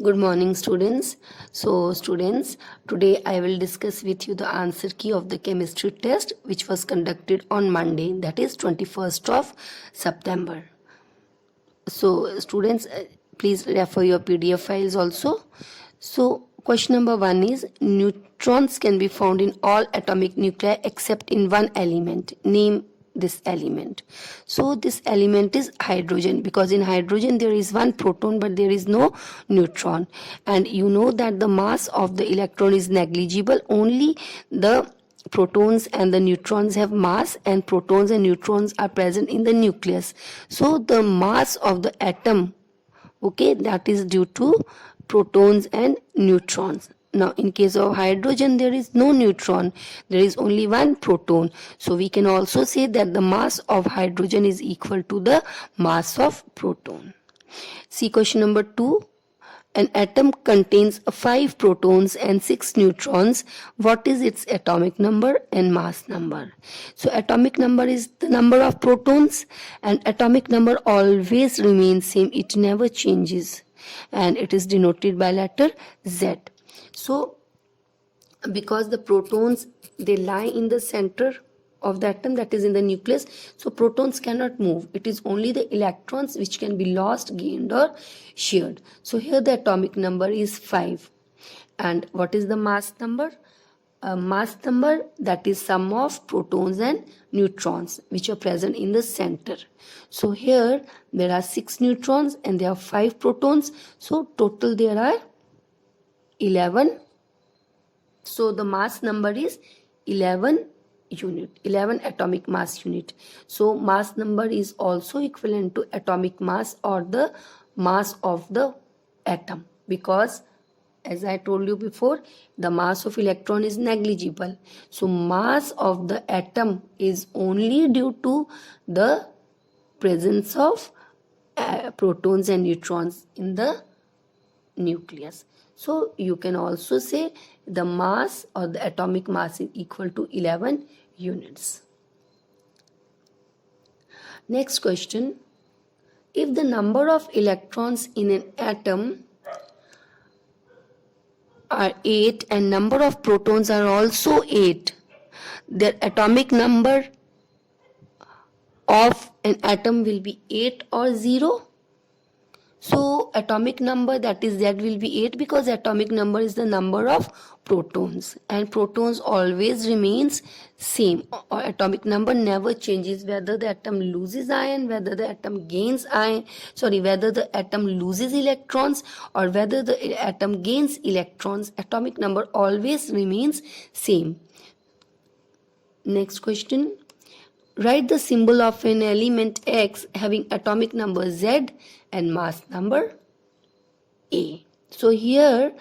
Good morning, students. So, students, today I will discuss with you the answer key of the chemistry test which was conducted on Monday, that is 21st of September. So, students, please refer your PDF files also. So, question number 1 is neutrons can be found in all atomic nuclei except in one element. Name this element. So this element is hydrogen, because in hydrogen there is one proton but there is no neutron, and you know that the mass of the electron is negligible. Only the protons and the neutrons have mass, and protons and neutrons are present in the nucleus. So the mass of the atom, okay, that is due to protons and neutrons. Now in case of hydrogen there is no neutron, there is only one proton, so we can also say that the mass of hydrogen is equal to the mass of proton. See question number 2. An atom contains 5 protons and 6 neutrons. What is its atomic number and mass number? So atomic number is the number of protons, and atomic number always remains same, it never changes, and it is denoted by letter Z. So because the protons, they lie in the center of the atom, that is in the nucleus, so protons cannot move. It is only the electrons which can be lost, gained or shared. So here the atomic number is 5. And what is the mass number? Mass number, that is sum of protons and neutrons which are present in the center. So here there are 6 neutrons and there are 5 protons, so total there are 11. So the mass number is 11 atomic mass unit. So mass number is also equivalent to atomic mass or the mass of the atom, because as I told you before, the mass of electron is negligible. So mass of the atom is only due to the presence of protons and neutrons in the nucleus. So you can also say the mass or the atomic mass is equal to 11 units. Next question. If the number of electrons in an atom are 8 and number of protons are also 8, their atomic number of an atom will be 8 or 0? So atomic number, that is Z, will be 8 because atomic number is the number of protons, and protons always remains same, or atomic number never changes whether the atom loses ion, whether the atom gains whether the atom loses electrons or whether the atom gains electrons. Atomic number always remains same. Next question. Write the symbol of an element X having atomic number Z and mass number A. So here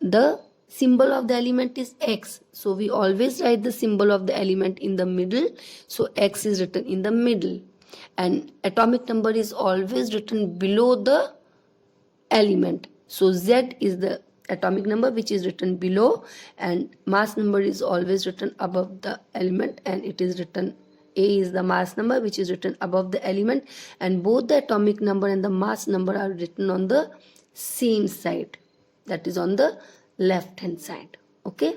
the symbol of the element is X. So we always write the symbol of the element in the middle. So X is written in the middle. And atomic number is always written below the element. So Z is the atomic number which is written below, and mass number is always written above the element, and it is written A is the mass number which is written above the element, and both the atomic number and the mass number are written on the same side, that is on the left hand side. Okay.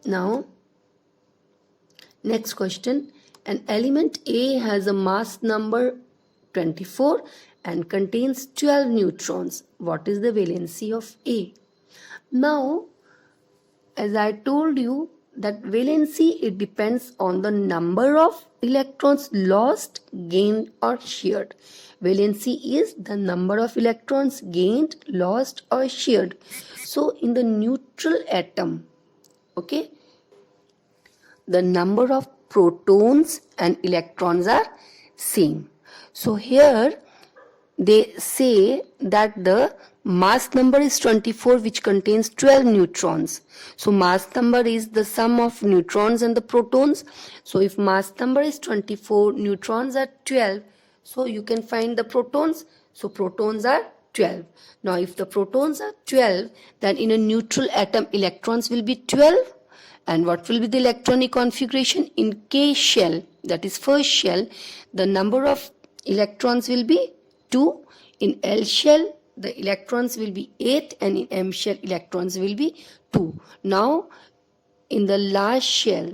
Now next question. An element A has a mass number 24 and contains 12 neutrons. What is the valency of A? Now as I told you, that valency, it depends on the number of electrons lost, gained or shared. Valency is the number of electrons gained, lost or shared. So in the neutral atom, okay, the number of protons and electrons are same. So here they say that the mass number is 24 which contains 12 neutrons. So mass number is the sum of neutrons and the protons. So if mass number is 24, neutrons are 12. So you can find the protons. So protons are 12. Now if the protons are 12, then in a neutral atom electrons will be 12. And what will be the electronic configuration? In K shell, that is first shell, the number of electrons will be 2. In L shell, the electrons will be 8, and in M shell, electrons will be 2. Now, in the last shell,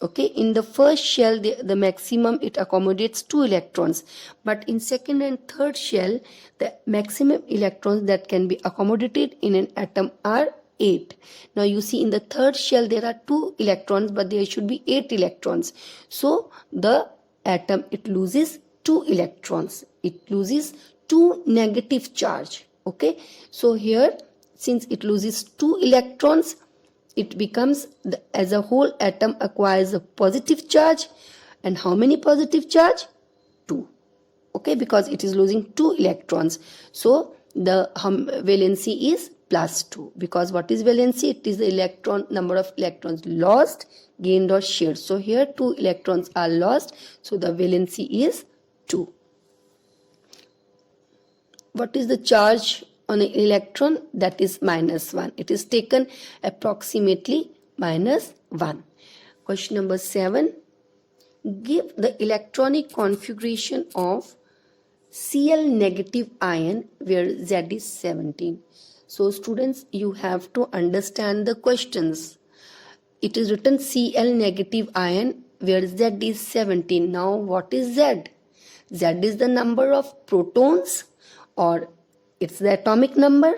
okay, in the first shell, the maximum it accommodates 2 electrons, but in second and third shell, the maximum electrons that can be accommodated in an atom are 8. Now you see, in the third shell there are 2 electrons, but there should be 8 electrons. So the atom, it loses 2 electrons. It loses 2 negative charge. Okay, so here, since it loses 2 electrons, it becomes, as a whole atom acquires a positive charge. And how many positive charge? 2. Okay, because it is losing 2 electrons. So the valency is +2, because what is valency? It is the number of electrons lost, gained or shared. So here 2 electrons are lost, so the valency is 2. What is the charge on an electron? That is -1. It is taken approximately -1. Question number 7. Give the electronic configuration of Cl negative ion where Z is 17. So students, you have to understand the questions. It is written Cl negative ion where Z is 17. Now what is Z? Z is the number of protons, or it's the atomic number.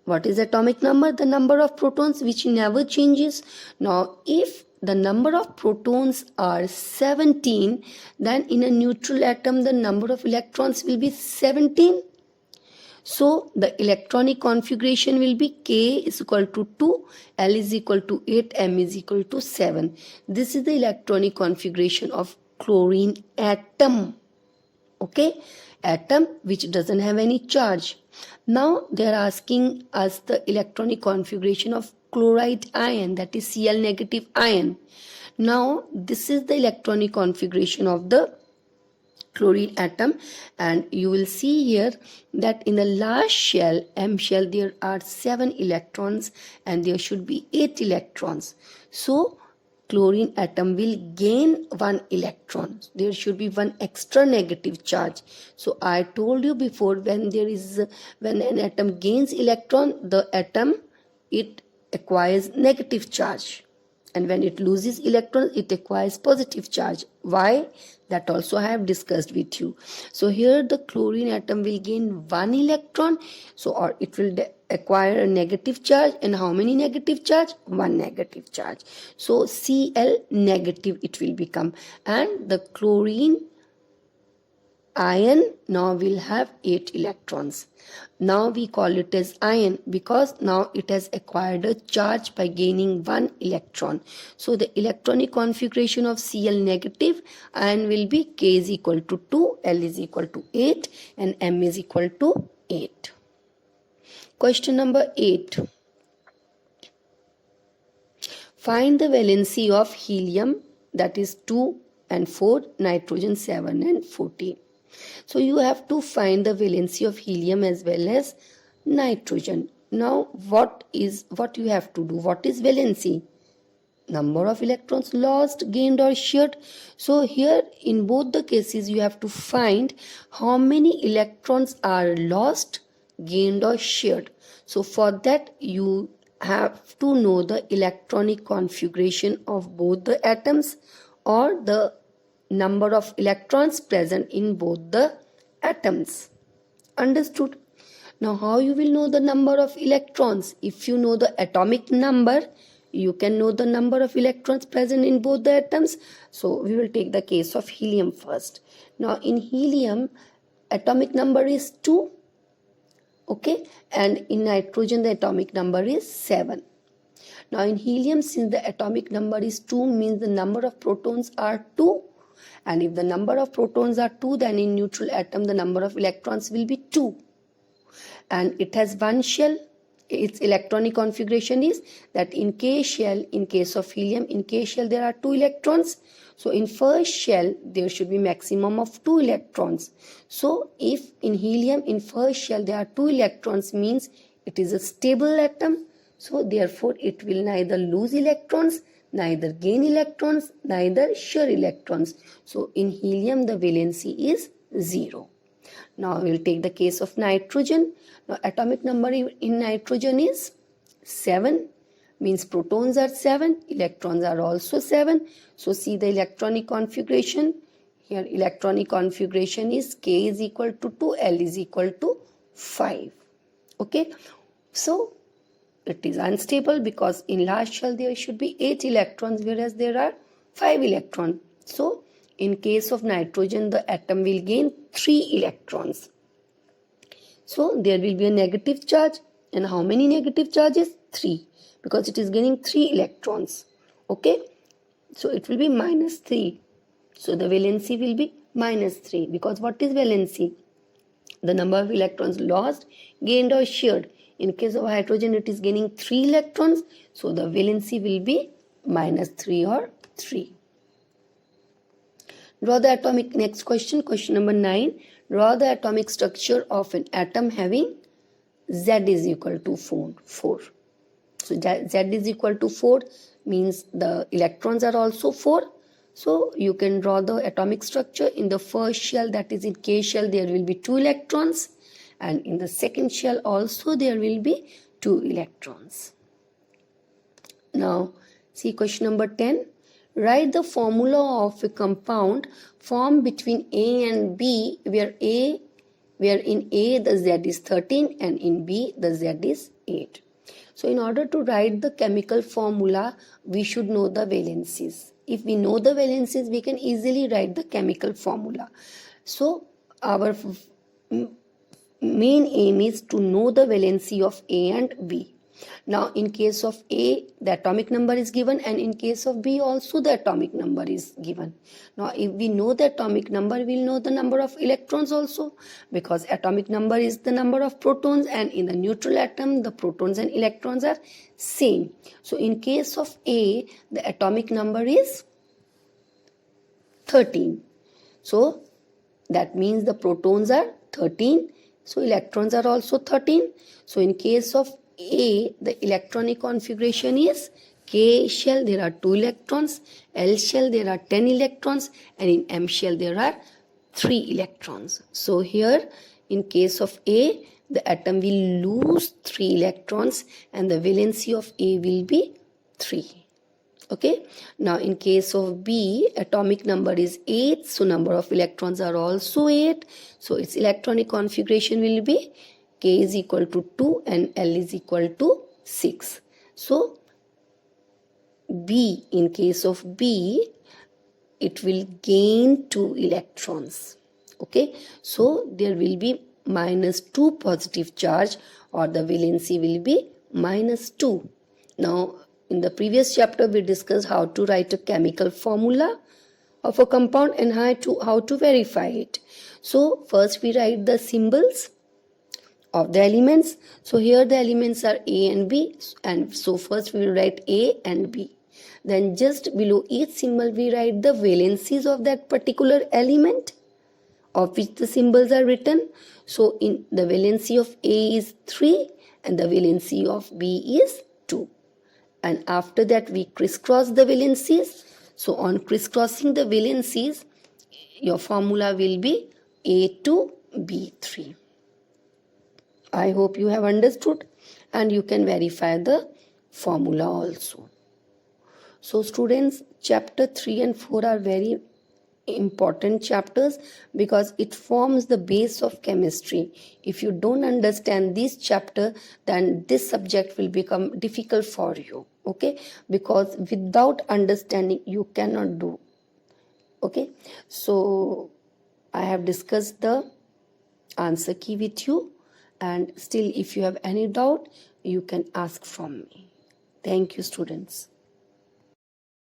What is atomic number? The number of protons, which never changes. Now if the number of protons are 17, then in a neutral atom the number of electrons will be 17. So the electronic configuration will be K is equal to 2, L is equal to 8, M is equal to 7. This is the electronic configuration of chlorine atom. Okay, atom which doesn't have any charge. Now they are asking us the electronic configuration of chloride ion, that is Cl negative ion. Now this is the electronic configuration of the chlorine atom, and you will see here that in the last shell, M shell, there are 7 electrons and there should be 8 electrons. So chlorine atom will gain 1 electron. There should be 1 extra negative charge. So I told you before, when an atom gains electron, the atom, it acquires negative charge, and when it loses electrons, it acquires positive charge. Why? That also I have discussed with you. So here the chlorine atom will gain 1 electron, so or it will acquire a negative charge. And how many negative charge? 1 negative charge. So Cl negative it will become, and the chlorine ion now will have 8 electrons. Now we call it as ion because now it has acquired a charge by gaining 1 electron. So the electronic configuration of Cl negative ion will be K is equal to 2, L is equal to 8, and M is equal to 8. Question number 8. Find the valency of helium, that is 2 and 4, nitrogen 7 and 14. So you have to find the valency of helium as well as nitrogen. Now what you have to do? What is valency? Number of electrons lost, gained or shared. So here in both the cases you have to find how many electrons are lost, gained or shared. So for that you have to know the electronic configuration of both the atoms, or the number of electrons present in both the atoms. Understood? Now how you will know the number of electrons? If you know the atomic number, you can know the number of electrons present in both the atoms. So we will take the case of helium first. Now in helium, atomic number is 2. Okay, and in nitrogen the atomic number is 7. Now in helium, since the atomic number is 2, means the number of protons are 2. And if the number of protons are 2, then in neutral atom the number of electrons will be 2. And it has 1 shell. Its electronic configuration is that in K shell, in case of helium, in K shell there are 2 electrons. So in first shell there should be maximum of 2 electrons. So if in helium in first shell there are 2 electrons, means it is a stable atom. So therefore it will neither lose electrons, neither gain electrons, neither share electrons. So in helium the valency is 0. Now we will take the case of nitrogen. Now atomic number in nitrogen is 7, means protons are 7, electrons are also 7. So see the electronic configuration. Here electronic configuration is K is equal to 2, L is equal to 5. Okay, so it is unstable because in last shell there should be 8 electrons, whereas there are 5 electrons. So in case of nitrogen, the atom will gain 3 electrons. So there will be a negative charge, and how many negative charges? 3, because it is gaining 3 electrons. Okay, so it will be minus 3. So the valency will be minus 3, because what is valency? The number of electrons lost, gained or shared. In case of hydrogen, it is gaining 3 electrons, so the valency will be minus 3 or 3. Draw the atomic, next question, question number 9. Draw the atomic structure of an atom having Z is equal to 4. So Z is equal to 4 means the electrons are also 4. So you can draw the atomic structure. In the first shell, that is in K shell, there will be 2 electrons. And in the second shell also there will be 2 electrons. Now see question number 10. Write the formula of a compound formed between A and B where in A the Z is 13 and in B the Z is 8. So in order to write the chemical formula, we should know the valencies. If we know the valencies, we can easily write the chemical formula. So our main aim is to know the valency of A and B. Now in case of A, the atomic number is given, and in case of B also the atomic number is given. Now if we know the atomic number, we will know the number of electrons also, because atomic number is the number of protons, and in the neutral atom the protons and electrons are same. So in case of A, the atomic number is 13. So that means the protons are 13. So electrons are also 13. So in case of A, the electronic configuration is K shell there are 2 electrons, L shell there are 10 electrons, and in M shell there are 3 electrons. So here in case of A, the atom will lose 3 electrons and the valency of A will be 3. Okay, now in case of B, atomic number is 8, so number of electrons are also 8. So its electronic configuration will be K is equal to 2 and L is equal to 6. So B, in case of B, it will gain 2 electrons. Okay, so there will be minus 2 positive charge, or the valency will be minus 2. Now in the previous chapter, we discussed how to write a chemical formula of a compound and how to verify it. So first we write the symbols of the elements. So here the elements are A and B, and so first we will write A and B. Then just below each symbol we write the valencies of that particular element of which the symbols are written. So in the valency of A is 3 and the valency of B is 2. And after that we crisscross the valencies. So on crisscrossing the valencies, your formula will be A2B3. I hope you have understood, and you can verify the formula also. So students, chapter 3 and 4 are very important chapters because it forms the base of chemistry. If you don't understand this chapter, then this subject will become difficult for you. Okay, because without understanding you cannot do. Okay, so I have discussed the answer key with you, and still if you have any doubt, you can ask from me. Thank you, students.